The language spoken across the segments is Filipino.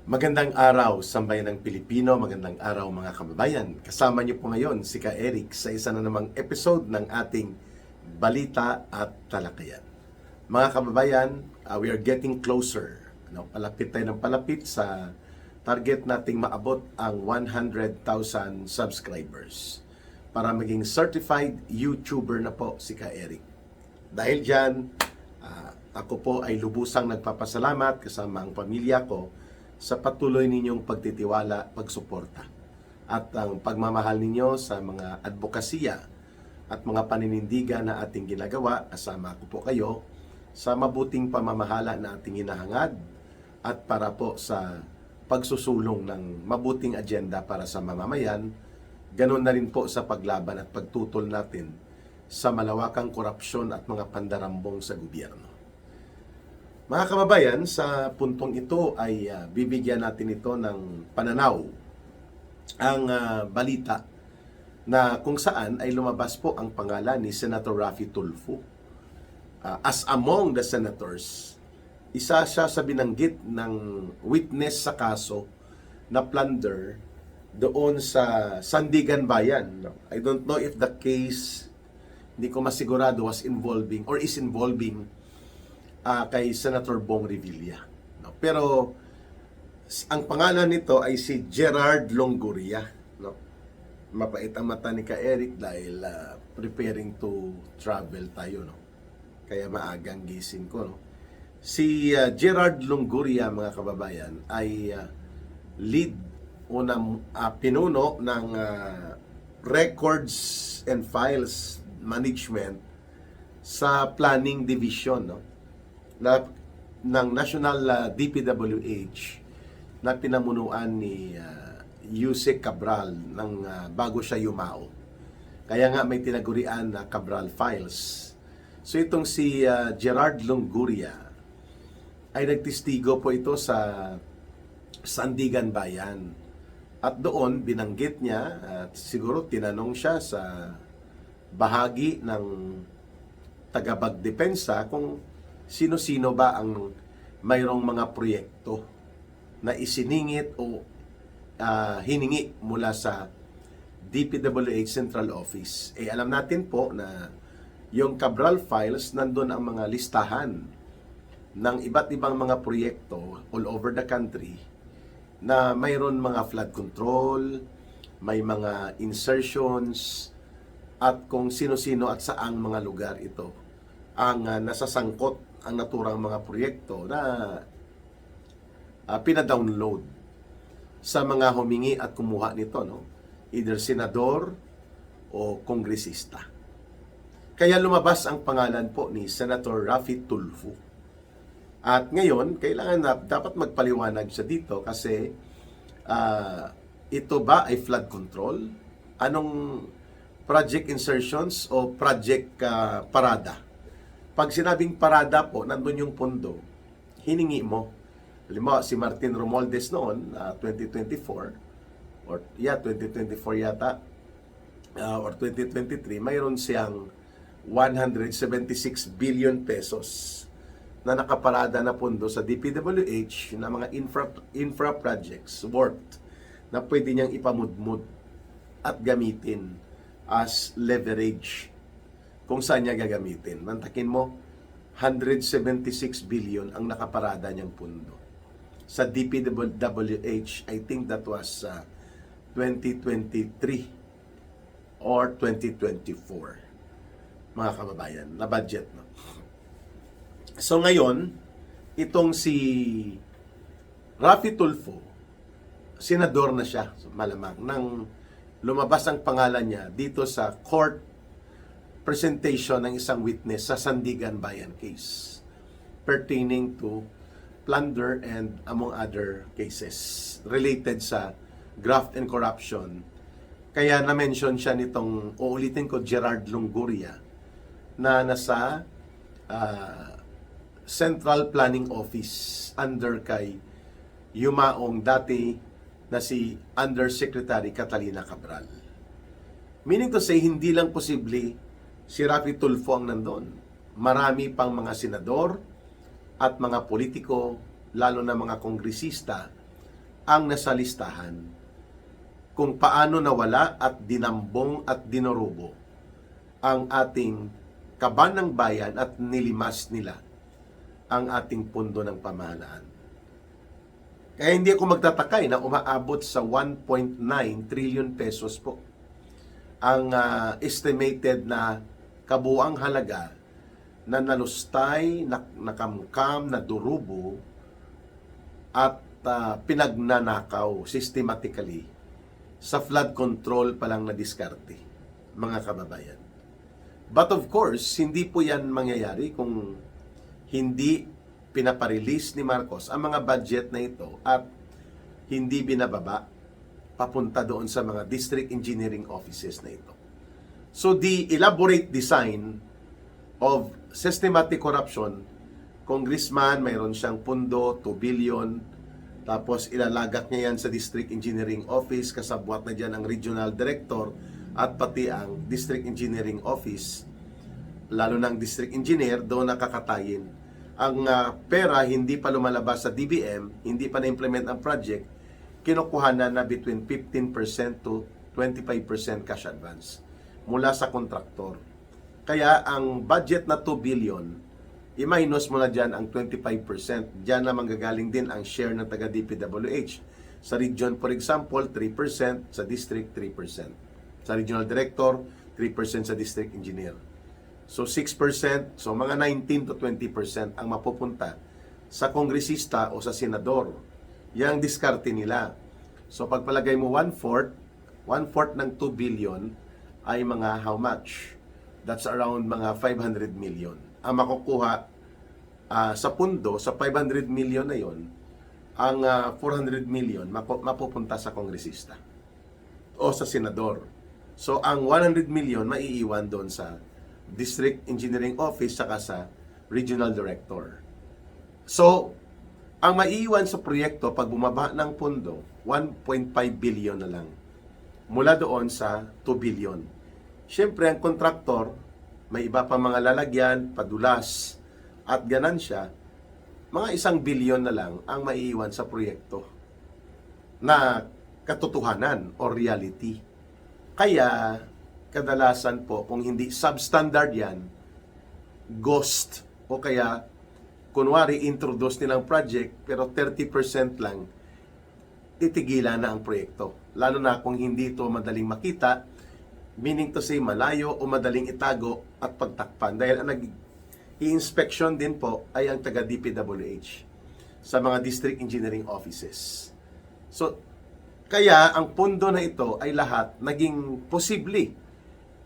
Magandang araw, sambayanang Pilipino, magandang araw mga kababayan. Kasama niyo po ngayon si Ka Eric sa isa na namang episode ng ating Balita at Talakayan. Mga kababayan, we are getting closer. Palapit tayo ng palapit sa target nating maabot ang 100,000 subscribers para maging certified YouTuber na po si Ka Eric. Dahil dyan, ako po ay lubusang nagpapasalamat kasama ang pamilya ko sa patuloy ninyong pagtitiwala, pagsuporta at ang pagmamahal ninyo sa mga advokasya at mga paninindigan na ating ginagawa. Kasama ko po kayo sa mabuting pamamahala na ating hinahangad at para po sa pagsusulong ng mabuting agenda para sa mamamayan. Ganon na rin po sa paglaban at pagtutol natin sa malawakang korupsyon at mga pandarambong sa gobyerno. Mga kababayan, sa puntong ito ay bibigyan natin ito ng pananaw ang balita na kung saan ay lumabas po ang pangalan ni Senator Raffy Tulfo. As among the senators, isa siya sa binanggit ng witness sa kaso na plunder doon sa Sandigan Bayan. I don't know if the case, hindi ko masigurado, was involving or is involving kay Senator Bong Revilla. Pero ang pangalan nito ay si Gerard Longoria. Mapait ang mata ni Ka Eric dahil preparing to travel tayo. Kaya maagang gising ko. Si Gerard Longoria, mga kababayan, ay lead o pinuno ng Records and Files Management sa Planning Division ng National DPWH na pinamunuan ni Yusek Cabral bago siya yumao. Kaya nga may tinagurian na Cabral Files. So itong si Gerard Longoria ay nagtestigo po ito sa Sandigan Bayan. At doon binanggit niya at siguro tinanong siya sa bahagi ng tagapagdepensa kung sino-sino ba ang mayroong mga proyekto na isiningit o hiningi mula sa DPWH Central Office. Alam natin po na yung Cabral Files, nandun ang mga listahan ng iba't ibang mga proyekto all over the country na mayroon mga flood control, may mga insertions, at kung sino-sino at saang mga lugar ito ang nasasangkot ang naturang mga proyekto na pinadownload sa mga humingi at kumuha nito, either senador o kongresista. Kaya lumabas ang pangalan po ni Senator Raffy Tulfo. At ngayon, kailangan dapat magpaliwanag siya dito kasi ito ba ay flood control? Anong project insertions o project parada? Pag sinabing parada po, nandun yung pondo, hiningi mo. Halimbawa, si Martin Romualdez noon, 2024, 2024 yata, or 2023, mayroon siyang 176 billion pesos na nakaparada na pondo sa DPWH na mga infra projects worth na pwede niyang ipamudmud at gamitin as leverage kung saan niya gagamitin. Mantakin mo, 176 billion ang nakaparada niyang pundo. Sa DPWH, I think that was 2023 or 2024. Mga kababayan, na budget. So ngayon, itong si Raffy Tulfo, senador na siya, malamang, nang lumabas ang pangalan niya dito sa court presentation ng isang witness sa Sandigan Bayan case pertaining to plunder and among other cases related sa graft and corruption. Kaya na-mention siya nitong, uulitin ko, Gerard Longoria na nasa Central Planning Office under kay yumaong dati na si Undersecretary Catalina Cabral. Meaning to say, hindi lang posible si Raffy Tulfo ang nandun. Marami pang mga senador at mga politiko, lalo na mga kongresista ang nasa listahan kung paano nawala at dinambong at dinorubo ang ating kaban ng bayan at nilimas nila ang ating pundo ng pamahalaan. Kaya hindi ako magtatakay na umaabot sa 1.9 trillion pesos po ang estimated na kabuang halaga na nalustay, nakamkam, nadurubo at pinagnanakaw systematically sa flood control pa lang na diskarte, mga kababayan. But of course, hindi po yan mangyayari kung hindi pinaparelease ni Marcos ang mga budget na ito at hindi binababa papunta doon sa mga district engineering offices na ito. So the elaborate design of systematic corruption, congressman, mayroon siyang pundo, 2 billion, tapos ilalagak niya yan sa district engineering office, kasabwat na dyan ang regional director at pati ang district engineering office, lalo ng district engineer, doon nakakatayin. Ang pera hindi pa lumalabas sa DBM, hindi pa na-implement ang project, kinukuhanan na between 15% to 25% cash advance mula sa kontraktor. Kaya ang budget na 2 billion, i-minus mo na dyan ang 25%. Dyan na manggagaling din ang share ng taga-DPWH. Sa region, for example, 3%, sa district, 3%. Sa regional director, 3% sa district engineer. So 6%, so mga 19 to 20% ang mapupunta sa kongresista o sa senador. Yang diskarte nila. So pagpalagay mo 1/4 ng 2 billion ay mga how much? That's around mga 500 million. Ang makukuha sa pundo, sa 500 million na yon, ang 400 million mapupunta sa kongresista o sa senador. So ang 100 million maiiwan doon sa District Engineering Office saka sa Regional Director. So, ang maiiwan sa proyekto pag bumaba ng pondo, 1.5 billion na lang. Mula doon sa 2 billion. Siyempre, ang kontraktor, may iba pa mga lalagyan, padulas, at ganansya, mga 1 billion na lang ang maiiwan sa proyekto na katotohanan o reality. Kaya, kadalasan po, kung hindi substandard yan, ghost, o kaya, kunwari, introduce nilang project, pero 30% lang, titigilan na ang proyekto. Lalo na kung hindi ito madaling makita, meaning to say, malayo o madaling itago at pagtakpan. Dahil ang nag-i-inspection din po ay ang taga-DPWH sa mga district engineering offices. So, kaya ang pundo na ito ay lahat naging posible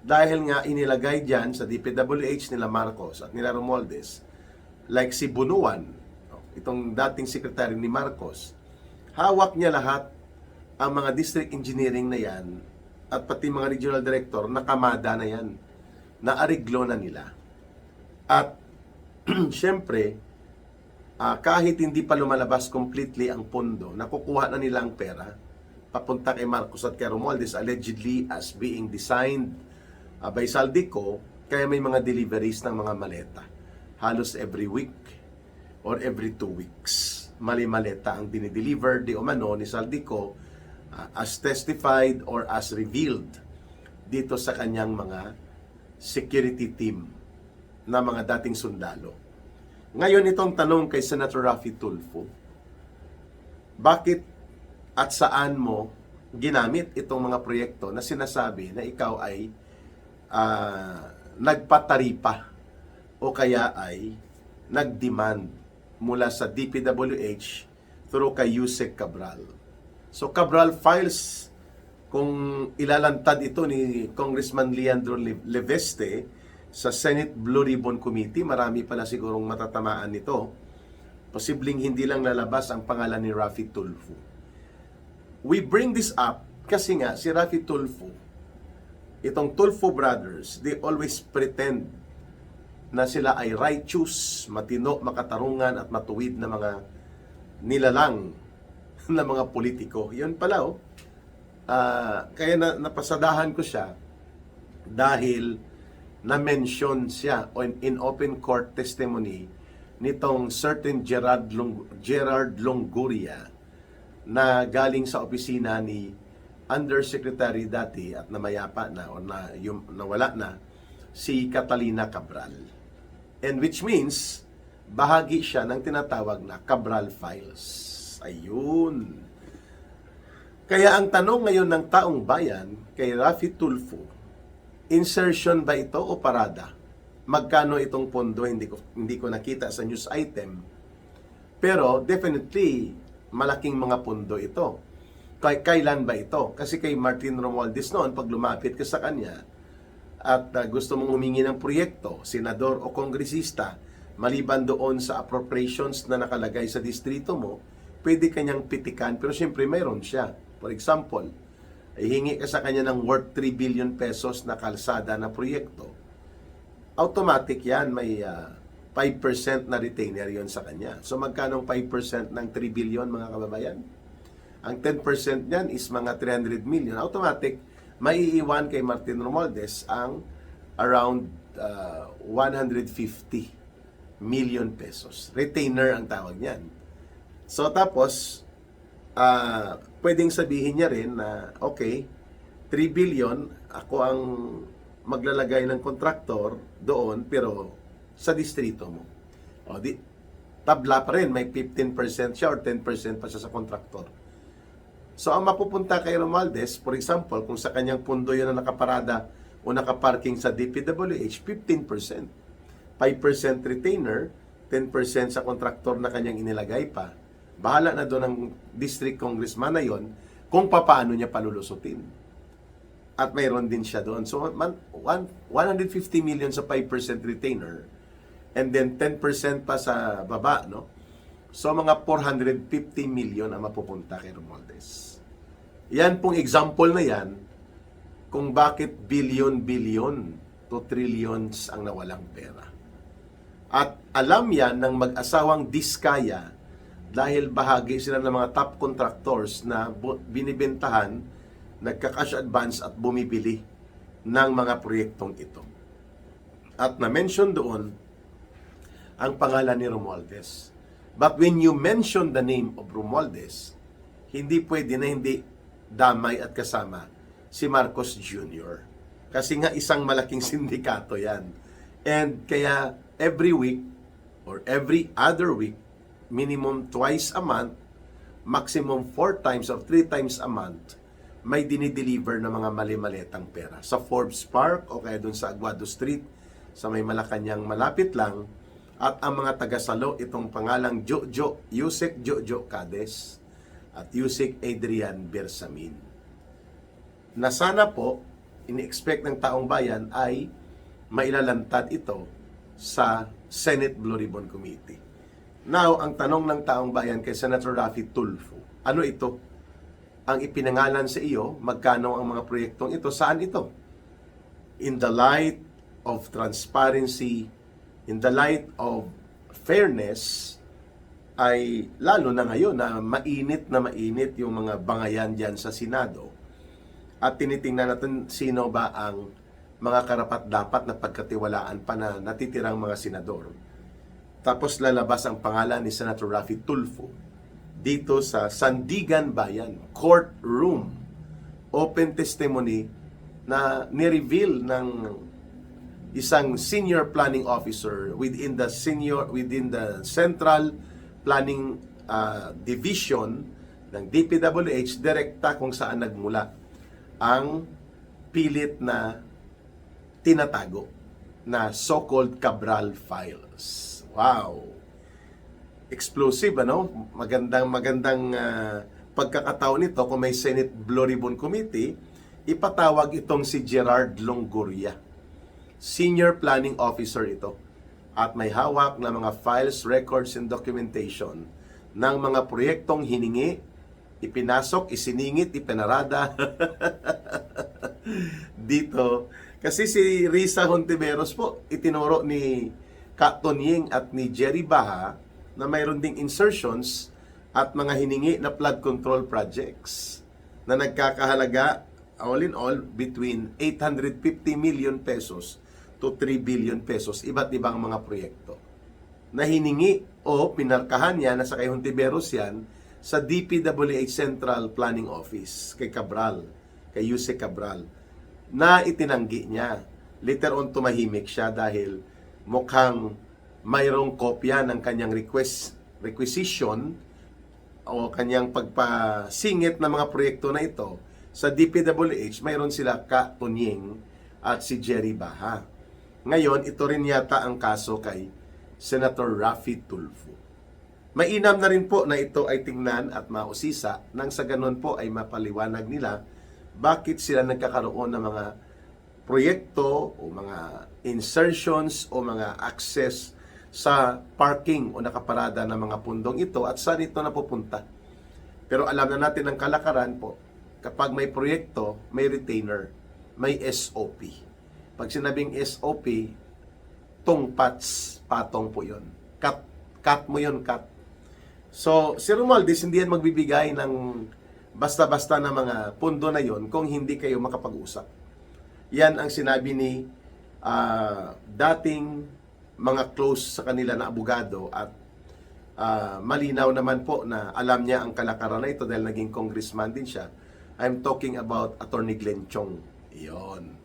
dahil nga inilagay dyan sa DPWH nila Marcos at nila Romualdez, like si Bunuan, itong dating sekretary ni Marcos, hawak niya lahat ang mga district engineering na yan at pati mga regional director, nakamada na yan, naariglo na nila. At syempre, kahit hindi pa lumalabas completely ang pondo, nakukuha na nila ang pera, papunta kay Marcos at kay Romualdez, allegedly as being designed by Saldico, kaya may mga deliveries ng mga maleta. Halos every week or every 2 weeks. Mali-maleta ang dinideliver di umano ni Saldico as testified or as revealed dito sa kanyang mga security team na mga dating sundalo. Ngayon itong tanong kay Senator Raffy Tulfo, bakit at saan mo ginamit itong mga proyekto na sinasabi na ikaw ay nagpataripa o kaya ay nagdemand mula sa DPWH through kay Yusek Cabral. So Cabral files, kung ilalantad ito ni Congressman Leandro Leveste sa Senate Blue Ribbon Committee, marami pala sigurong matatamaan nito. Posibleng hindi lang lalabas ang pangalan ni Raffy Tulfo. We bring this up kasi nga si Raffy Tulfo, itong Tulfo brothers, they always pretend na sila ay righteous, matino, makatarungan at matuwid na mga nilalang na mga politiko. Yun pala kaya napasadahan ko siya dahil na-mention siya in open court testimony nitong certain Gerard Longoria na galing sa opisina ni Undersecretary dati at namayapa na o nawala na si Catalina Cabral. And which means bahagi siya ng tinatawag na Cabral Files. Ayun. Kaya ang tanong ngayon ng taong bayan kay Raffy Tulfo, insertion ba ito o parada? Magkano itong pondo? Hindi ko nakita sa news item. Pero definitely malaking mga pondo ito. Kailan ba ito? Kasi kay Martin Romualdez noon, pag lumapit ka sa kanya at gusto mong humingi ng proyekto, senador o kongresista, maliban doon sa appropriations na nakalagay sa distrito mo, pwede kanyang pitikan, pero siyempre mayroon siya. For example, hihingi ka sa kanya ng worth 3 billion pesos na kalsada na proyekto. Automatic yan, may 5% na retainer yon sa kanya. So magkano 5% ng 3 billion mga kababayan? Ang 10% niyan is mga 300 million. Automatic, maiiwan kay Martin Romualdez ang around 150 million pesos. Retainer ang tawag niyan. So tapos, pwedeng sabihin niya rin na, okay, 3 billion, ako ang maglalagay ng kontraktor doon, pero sa distrito mo. O, tabla pa rin, may 15% siya or 10% pa siya sa kontraktor. So, ang mapupunta kay Romualdez, for example, kung sa kanyang pundo yun na nakaparada o nakaparking sa DPWH, 15%. 5% retainer, 10% sa kontraktor na kanyang inilagay pa. Bahala na doon ang district congressman na yon kung paano niya palulusutin. At mayroon din siya doon. So, 150 million sa 5% retainer and then 10% pa sa baba, no? So, mga 450 million ang mapupunta kay Romualdez. Yan pong example na yan kung bakit billion-billion to trillions ang nawalang pera. At alam yan ng mag-asawang Diskaya dahil bahagi sila ng mga top contractors na binibentahan, nagka-cash advance at bumibili ng mga proyektong ito. At na-mention doon ang pangalan ni Romualdez. But when you mention the name of Romualdez, hindi pwede na hindi damay at kasama si Marcos Jr. Kasi nga isang malaking sindikato yan. And kaya every week or every other week, minimum twice a month, maximum 4 times or 3 times a month, may dinideliver na mga mali-maletang pera. Sa Forbes Park o kaya dun sa Aguado Street, sa may Malacanang malapit lang, at ang mga taga-salo, itong pangalang Yusek Jojo Cades at Yusek Adrian Bersamin. Na sana po, ini-expect ng taong bayan ay mailalantad ito sa Senate Blue Ribbon Committee. Now, ang tanong ng taong bayan kay Senator Raffy Tulfo, ano ito? Ang ipinangalan sa iyo, magkano ang mga proyektong ito, saan ito? In the light of transparency, in the light of fairness, ay lalo na ngayon na mainit yung mga bangayan dyan sa Senado. At tinitingnan natin sino ba ang mga karapat-dapat na pagkatiwalaan pa na natitirang mga senador. Tapos lalabas ang pangalan ni Senator Raffy Tulfo dito sa Sandigan Bayan courtroom. Open testimony na ni-reveal ng isang senior planning officer within the Central Planning Division ng DPWH, direkta kung saan nagmula ang pilit na tinatago na so-called Cabral Files. Wow! Explosive, ano? Magandang pagkakataon nito kung may Senate Blue Ribbon Committee, ipatawag itong si Gerard Longoria. Senior Planning Officer ito. At may hawak na mga files, records, and documentation ng mga proyektong hiningi, ipinasok, isiningit, ipinarada dito. Kasi si Risa Hontiveros po, itinuro ni Captain Ying at ni Jerry Baha na mayroon ding insertions at mga hiningi na flood control projects na nagkakahalaga all in all between 850 million pesos to 3 billion pesos, iba't ibang mga proyekto na hiningi o pinarkahan niya na sa kay Hontiveros yan sa DPWH Central Planning Office kay Cabral, kay Yuse Cabral, na itinanggi niya. Later on, tumahimik siya dahil mukhang mayroong kopya ng kanyang requisition o kanyang pagpasingit ng mga proyekto na ito. Sa DPWH, mayroon sila Ka Tunying at si Jerry Baha. Ngayon, ito rin yata ang kaso kay Senator Raffy Tulfo. Mainam na rin po na ito ay tingnan at mausisa nang sa ganun po ay mapaliwanag nila bakit sila nagkakaroon ng mga proyekto o mga insertions o mga access sa parking o nakaparada ng mga pundong ito at saan ito napupunta. Pero alam na natin ang kalakaran po, kapag may proyekto, may retainer, may SOP. Pag sinabing SOP, tungpats, patong po yun. Cut mo yun, cut. So, si Romualdez hindi yan magbibigay ng basta-basta na mga pundo na yon kung hindi kayo makapag-usap. Yan ang sinabi ni dating mga close sa kanila na abogado at malinaw naman po na alam niya ang kalakaran na ito dahil naging congressman din siya. I'm talking about Attorney Glenn Chong. Iyon.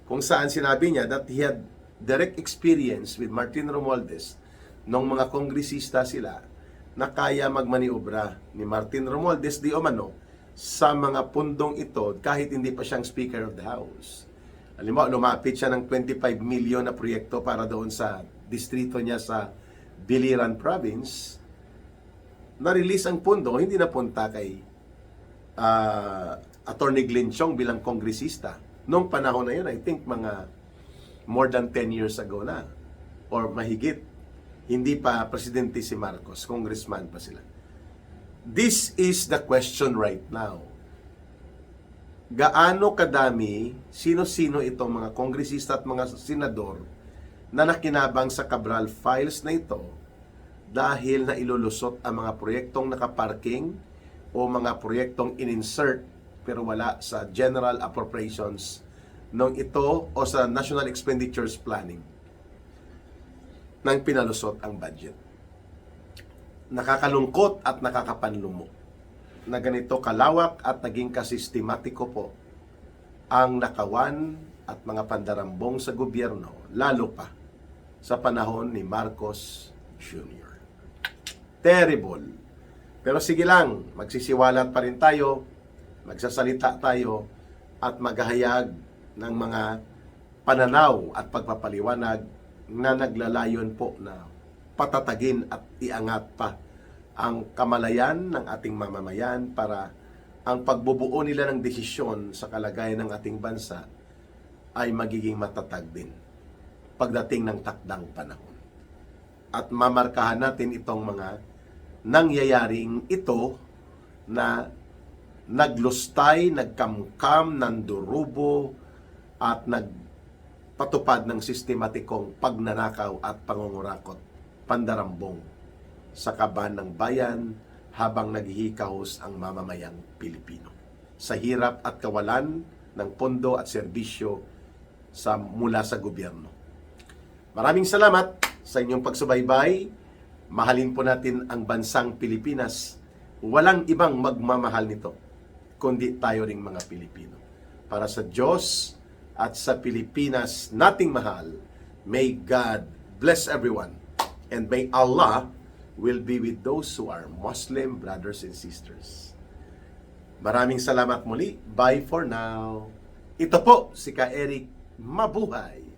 Kung saan sinabi niya that he had direct experience with Martin Romualdez nung mga kongresista sila na kaya magmaniobra ni Martin Romualdez di umano sa mga pundong ito kahit hindi pa siyang Speaker of the House. Alam mo, lumapit siya ng 25 million na proyekto para doon sa distrito niya sa Biliran Province. Na-release ang pundo, hindi napunta kay Attorney Glenn Chong bilang kongresista. Noong panahon na yun, I think mga more than 10 years ago na or mahigit. Hindi pa presidente si Marcos, congressman pa sila. This is the question right now. Gaano kadami, sino-sino itong mga kongresista at mga senador na nakinabang sa Cabral files na ito dahil na ilulusot ang mga proyektong nakaparking o mga proyektong in-insert pero wala sa General Appropriations nung ito o sa National Expenditures Planning nang pinalusot ang budget. Nakakalungkot at nakakapanlumo na ganito kalawak at naging kasistematiko po ang nakawan at mga pandarambong sa gobyerno, lalo pa sa panahon ni Marcos Jr. Terrible. Pero sige lang, magsisiwalat pa rin tayo, magsasalita tayo, at maghahayag ng mga pananaw at pagpapaliwanag na naglalayon po na patatagin at iangat pa ang kamalayan ng ating mamamayan para ang pagbubuo nila ng desisyon sa kalagayan ng ating bansa ay magiging matatag din pagdating ng takdang panahon. At mamarkahan natin itong mga nangyayaring ito na naglustay, nagkamkam, nandurubo at patupad ng sistematikong pagnanakaw at pangungurakot, pandarambong sa kaban ng bayan habang naghihikahos ang mamamayang Pilipino sa hirap at kawalan ng pondo at serbisyo mula sa gobyerno. Maraming salamat sa inyong pagsubaybay. Mahalin po natin ang bansang Pilipinas. Walang ibang magmamahal nito kundi tayo ring mga Pilipino. Para sa Diyos at sa Pilipinas nating mahal, may God bless everyone. And may Allah will be with those who are Muslim brothers and sisters. Maraming salamat muli. Bye for now. Ito po si Ka Eric. Mabuhay!